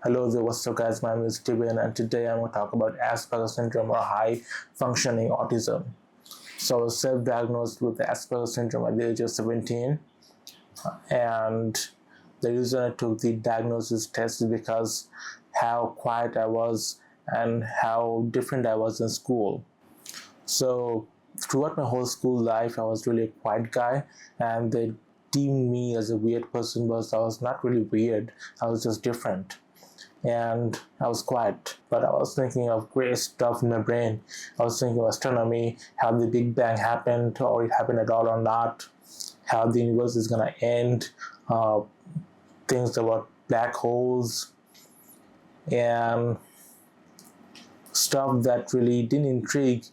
Hello there, what's up guys, my name is Steven and today I'm going to talk about Asperger syndrome or high functioning autism. So I was self-diagnosed with Asperger syndrome at the age of 17, and the reason I took the diagnosis test is because how quiet I was and how different I was in school. So throughout my whole school life I was really a quiet guy, and they deemed me as a weird person, but I was not really weird, I was just different. And I was quiet, but I was thinking of great stuff in my brain. I was thinking of astronomy, how the Big Bang happened, or it happened at all or not, how the universe is gonna end, uh, things about black holes, and stuff that really didn't intrigue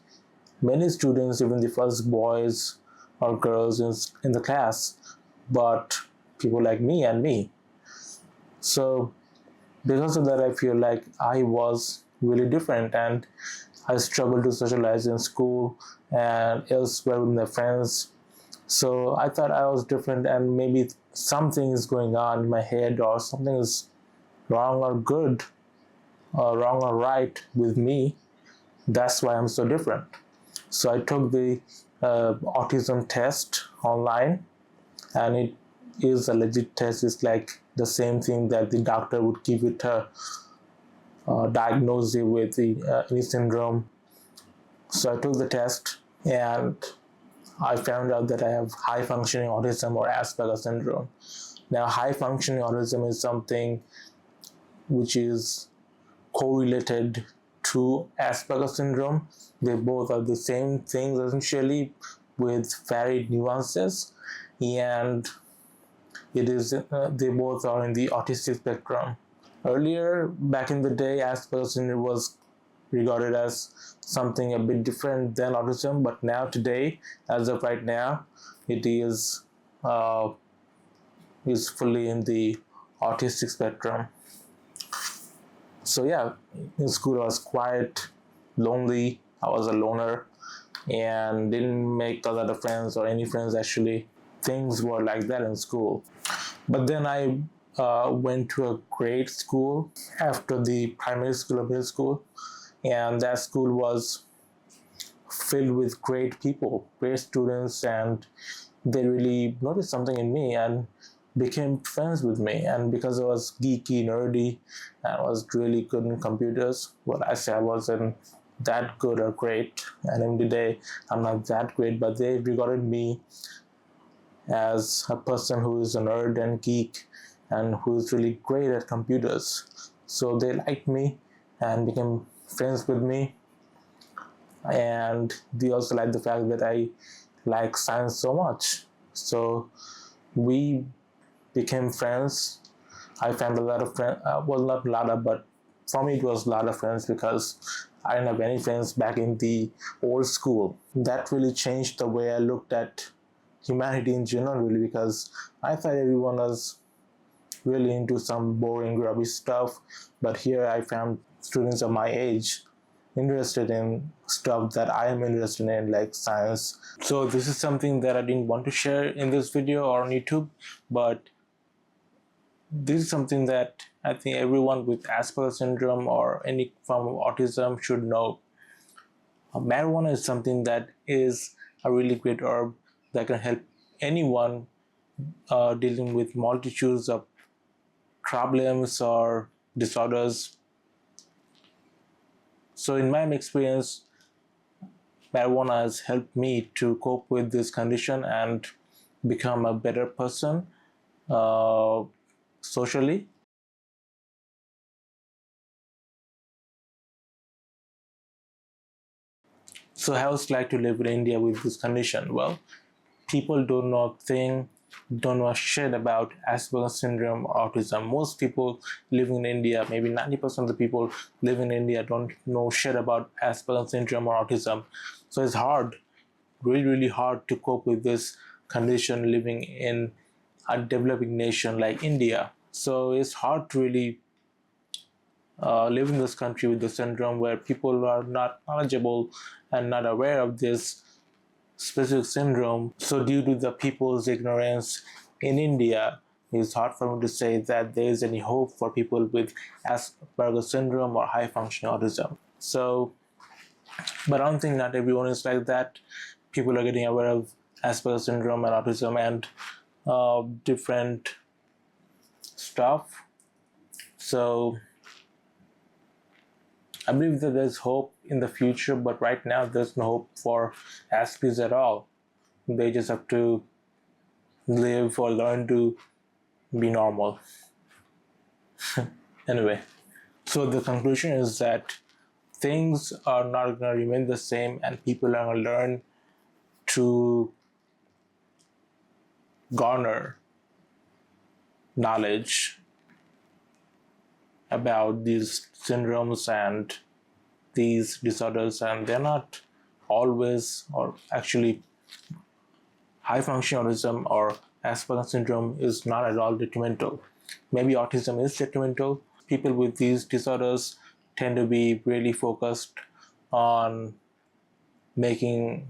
many students, even the first boys or girls in the class, but people like me and me. So because of that, I feel like I was really different, and I struggled to socialize in school and elsewhere with my friends. So I thought I was different, and maybe something is going on in my head, or something is wrong or good, or wrong or right with me. That's why I'm so different. So I took the autism test online, and it is a legit test. It's like the same thing that the doctor would give it a diagnose you with any syndrome. So I took the test, and I found out that I have high functioning autism or Asperger syndrome. Now, high functioning autism is something which is correlated to Asperger syndrome. They both are the same things essentially, with varied nuances, and they both are in the autistic spectrum. Earlier, back in the day, Asperger syndrome was regarded as something a bit different than autism, but now today, as of right now, it uh, is fully in the autistic spectrum. So yeah, in school I was quiet, lonely. I was a loner and didn't make a lot of friends or any friends actually. Things were like that in school. But then I went to a great school after the primary school or middle school, and that school was filled with great people, great students, and they really noticed something in me and became friends with me. And because I was geeky, nerdy, and I was really good in computers, well, I say I wasn't that good or great, and in the day I'm not that great, but they regarded me as a person who is a nerd and geek and who is really great at computers. So they liked me and became friends with me, and they also liked the fact that I like science so much. So we became friends. I found a lot of friends, well, not a lot of, but for me it was a lot of friends because I didn't have any friends back in the old school. That really changed the way I looked at humanity in general, really, because I thought everyone was really into some boring, rubbish stuff, but here I found students of my age interested in stuff that I am interested in, like science. So this is something that I didn't want to share in this video or on YouTube, but this is something that I think everyone with Asperger syndrome or any form of autism should know. Marijuana is something that is a really great herb that can help anyone dealing with multitudes of problems or disorders. So in my experience, marijuana has helped me to cope with this condition and become a better person socially. So how it's like to live in India with this condition? Well, people don't know shit about Asperger syndrome or autism. Most people living in India, maybe 90% of the people living in India don't know shit about Asperger syndrome or autism. So it's hard, really hard to cope with this condition living in a developing nation like India. So it's hard to really live in this country with the syndrome, where people are not knowledgeable and not aware of this specific syndrome. So due to the people's ignorance in India, it's hard for me to say that there is any hope for people with Asperger syndrome or high functioning autism. So, but I don't think not everyone is like that. People are getting aware of Asperger syndrome and autism and different stuff. So I believe that there's hope in the future, but right now there's no hope for Aspies at all. They just have to live or learn to be normal. Anyway, so the conclusion is that things are not going to remain the same, and people are going to learn to garner knowledge about these syndromes and these disorders, and they're not always, or actually high functioning autism or Asperger syndrome is not at all detrimental. Maybe autism is detrimental. People with these disorders tend to be really focused on making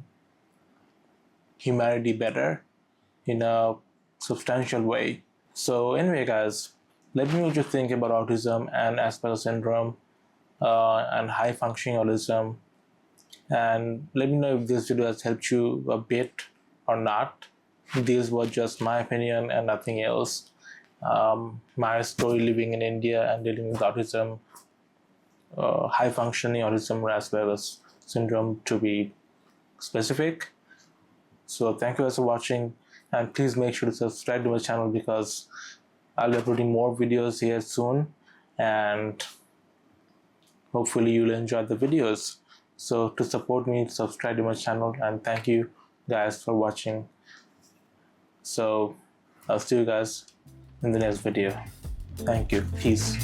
humanity better in a substantial way. So anyway, guys, let me know what you think about autism and Asperger syndrome and high functioning autism, and let me know if this video has helped you a bit or not. This was just my opinion and nothing else. My story living in India and dealing with autism, high functioning autism or Asperger's syndrome to be specific. So thank you guys for watching, and please make sure to subscribe to my channel because I'll be uploading more videos here soon, and hopefully you'll enjoy the videos. So to support me, subscribe to my channel, and thank you guys for watching. So I'll see you guys in the next video. Thank you. Peace.